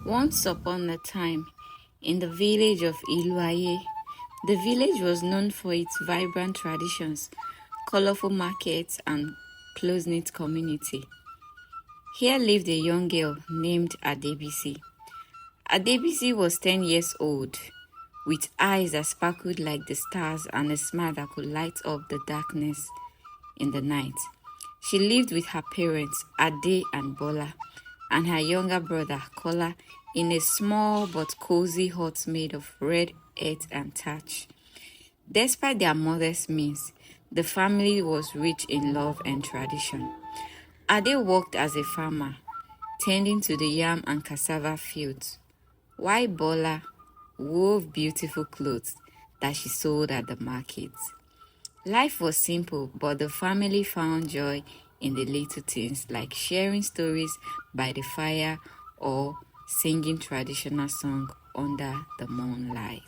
Once upon a time, in the village of Iluaye, the village was known for its vibrant traditions, colorful markets, and close-knit community. Here lived a young girl named Adebisi. Adebisi was 10 years old, with eyes that sparkled like the stars and a smile that could light up the darkness in the night. She lived with her parents, Ade and Bola, and her younger brother, Kola, in a small but cozy hut made of red earth and thatch. Despite their modest means, the family was rich in love and tradition. Ade worked as a farmer, tending to the yam and cassava fields, while Bola wove beautiful clothes that she sold at the markets. Life was simple, but the family found joy in the little things like sharing stories by the fire or singing traditional songs under the moonlight.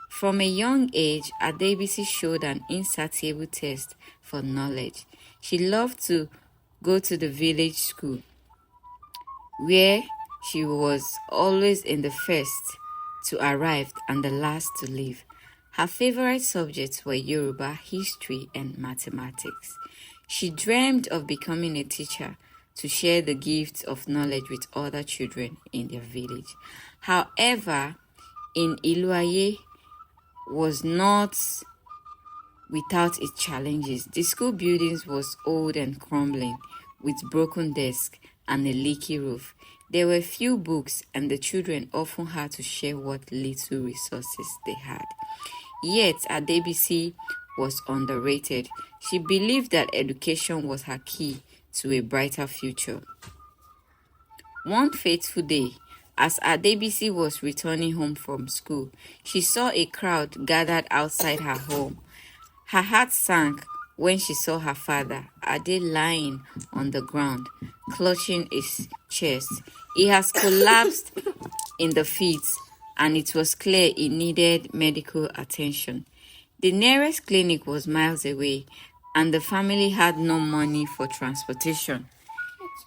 From a young age, Adebisi showed an insatiable thirst for knowledge. She loved to go to the village school, where she was always in the first to arrive and the last to leave. Her favorite subjects were Yoruba, history, and mathematics. She dreamed of becoming a teacher to share the gifts of knowledge with other children in their village. However, in Iluaye was not without its challenges. The school buildings was old and crumbling, with broken desks and a leaky roof. There were few books, and the children often had to share what little resources they had. Yet, Adebisi was underrated. She believed that education was her key to a brighter future. One fateful day, as Adebisi was returning home from school, she saw a crowd gathered outside her home. Her heart sank when she saw her father, Ade, lying on the ground, clutching his chest. He has collapsed in the fit, and it was clear he needed medical attention. The nearest clinic was miles away, and the family had no money for transportation.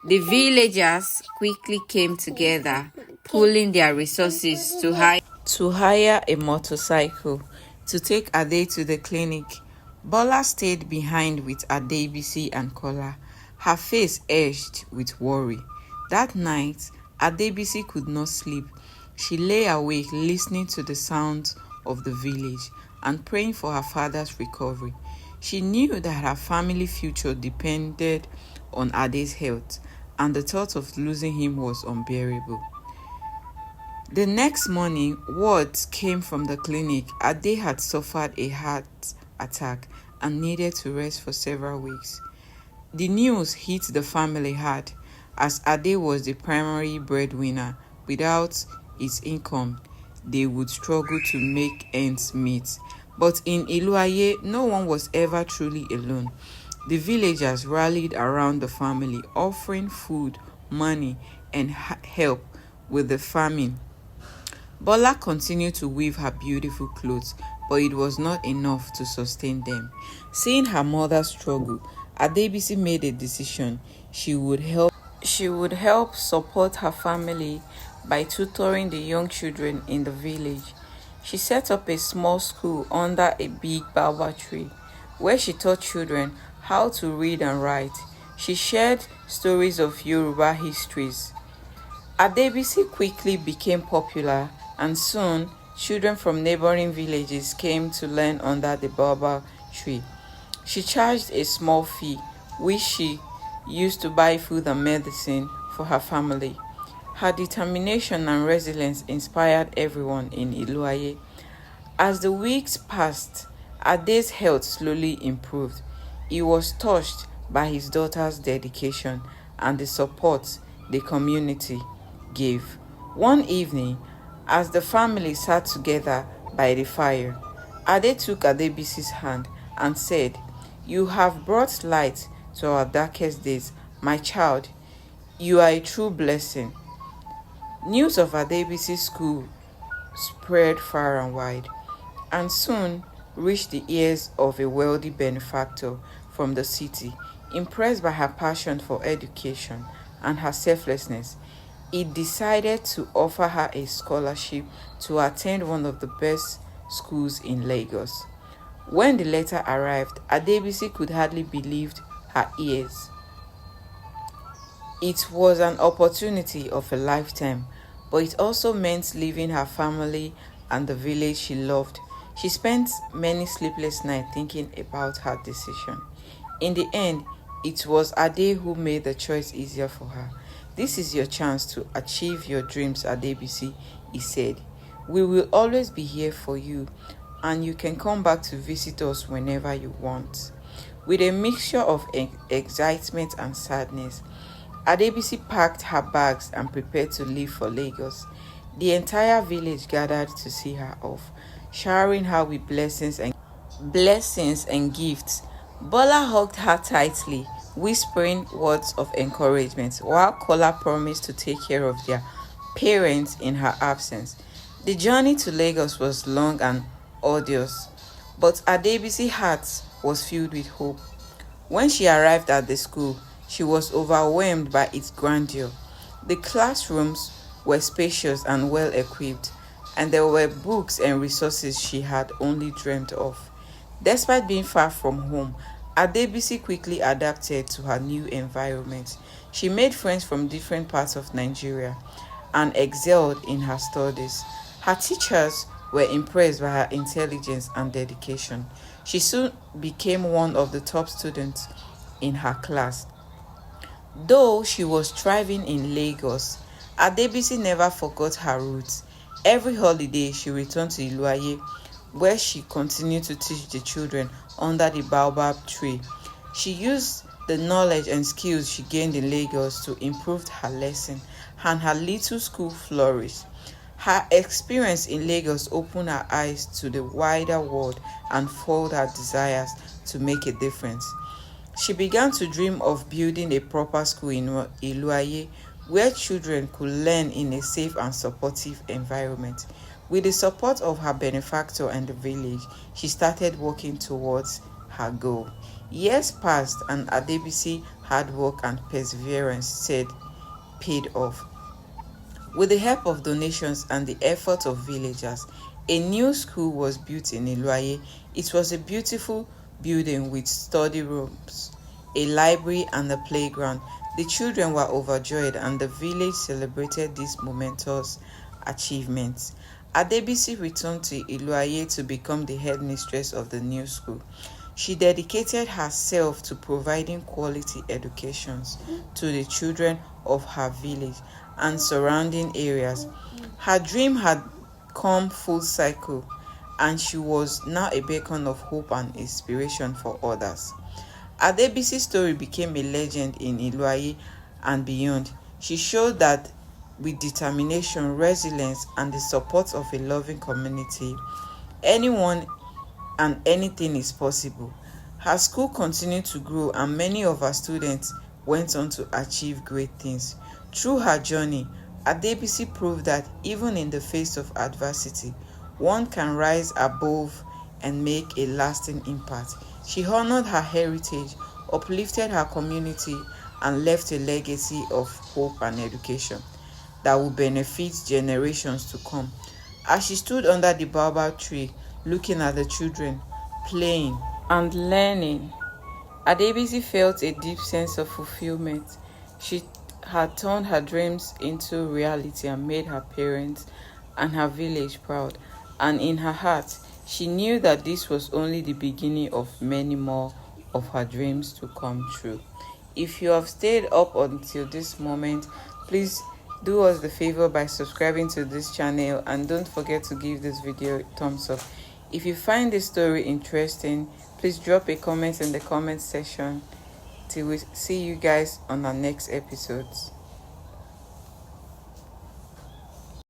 The villagers quickly came together, pooling their resources to hire a motorcycle to take Ade to the clinic. Bola stayed behind with Adebisi and Kola, her face edged with worry. That night, Adebisi could not sleep. She lay awake listening to the sounds of the village and praying for her father's recovery. She knew that her family future depended on Ade's health, and the thought of losing him was unbearable. The next morning, word came from the clinic. Ade had suffered a heart attack and needed to rest for several weeks. The news hit the family hard, as Ade was the primary breadwinner. Without his income, they would struggle to make ends meet. But in Iluaye, no one was ever truly alone. The villagers rallied around the family, offering food, money, and help with the famine. Bola continued to weave her beautiful clothes, but it was not enough to sustain them. Seeing her mother struggle, Adebisi made a decision. She would help support her family by tutoring the young children in the village. She set up a small school under a big baobab tree, where she taught children how to read and write. She shared stories of Yoruba histories. Adebisi quickly became popular, and soon children from neighboring villages came to learn under the baobab tree. She charged a small fee, which she used to buy food and medicine for her family. Her determination and resilience inspired everyone in Iluaye. As the weeks passed, Ade's health slowly improved. He was touched by his daughter's dedication and the support the community gave. One evening, as the family sat together by the fire, Ade took Adebisi's hand and said, "You have brought light to our darkest days, my child. You are a true blessing." News of Adebisi's school spread far and wide, and soon reached the ears of a wealthy benefactor from the city. Impressed by her passion for education and her selflessness, he decided to offer her a scholarship to attend one of the best schools in Lagos. When the letter arrived, Adebisi could hardly believe her ears. It was an opportunity of a lifetime, but it also meant leaving her family and the village she loved. She spent many sleepless nights thinking about her decision. In the end, it was Ade who made the choice easier for her. This is your chance to achieve your dreams, Adebisi, he said. We will always be here for you, and you can come back to visit us whenever you want. With a mixture of excitement and sadness, Adebisi packed her bags and prepared to leave for Lagos. The entire village gathered to see her off, showering her with blessings and gifts. Bola hugged her tightly, whispering words of encouragement, while Kola promised to take care of their parents in her absence. The journey to Lagos was long and arduous, but Adebisi's heart was filled with hope. When she arrived at the school, she was overwhelmed by its grandeur. The classrooms were spacious and well equipped, and there were books and resources she had only dreamed of. Despite being far from home, Adebisi quickly adapted to her new environment. She made friends from different parts of Nigeria and excelled in her studies. Her teachers were impressed by her intelligence and dedication. She soon became one of the top students in her class. Though she was thriving in Lagos, Adebisi never forgot her roots. Every holiday, she returned to Iluaye, where she continued to teach the children under the baobab tree. She used the knowledge and skills she gained in Lagos to improve her lesson, and her little school flourished. Her experience in Lagos opened her eyes to the wider world and fueled her desires to make a difference. She began to dream of building a proper school in Iluaye where children could learn in a safe and supportive environment. With the support of her benefactor and the village, she started working towards her goal. Years passed and Adebisi hard work and perseverance paid off. With the help of donations and the efforts of villagers, a new school was built in Iluaye. It was a beautiful building with study rooms, a library, and a playground. The children were overjoyed, and the village celebrated these momentous achievements. Adebisi returned to Iluaye to become the headmistress of the new school. She dedicated herself to providing quality educations to the children of her village and surrounding areas. Her dream had come full circle, and she was now a beacon of hope and inspiration for others. Adebisi's story became a legend in Iluaye and beyond. She showed that with determination, resilience, and the support of a loving community, anyone and anything is possible. Her school continued to grow, and many of her students went on to achieve great things. Through her journey, Adebisi proved that even in the face of adversity, one can rise above and make a lasting impact. She honored her heritage, uplifted her community, and left a legacy of hope and education that will benefit generations to come. As she stood under the baobab tree, looking at the children playing and learning, Adebisi felt a deep sense of fulfillment. She had turned her dreams into reality and made her parents and her village proud. And in her heart, she knew that this was only the beginning of many more of her dreams to come true. If you have stayed up until this moment, please do us the favor by subscribing to this channel, and don't forget to give this video a thumbs up. If you find this story interesting, please drop a comment in the comment section. Till we see you guys on our next episodes.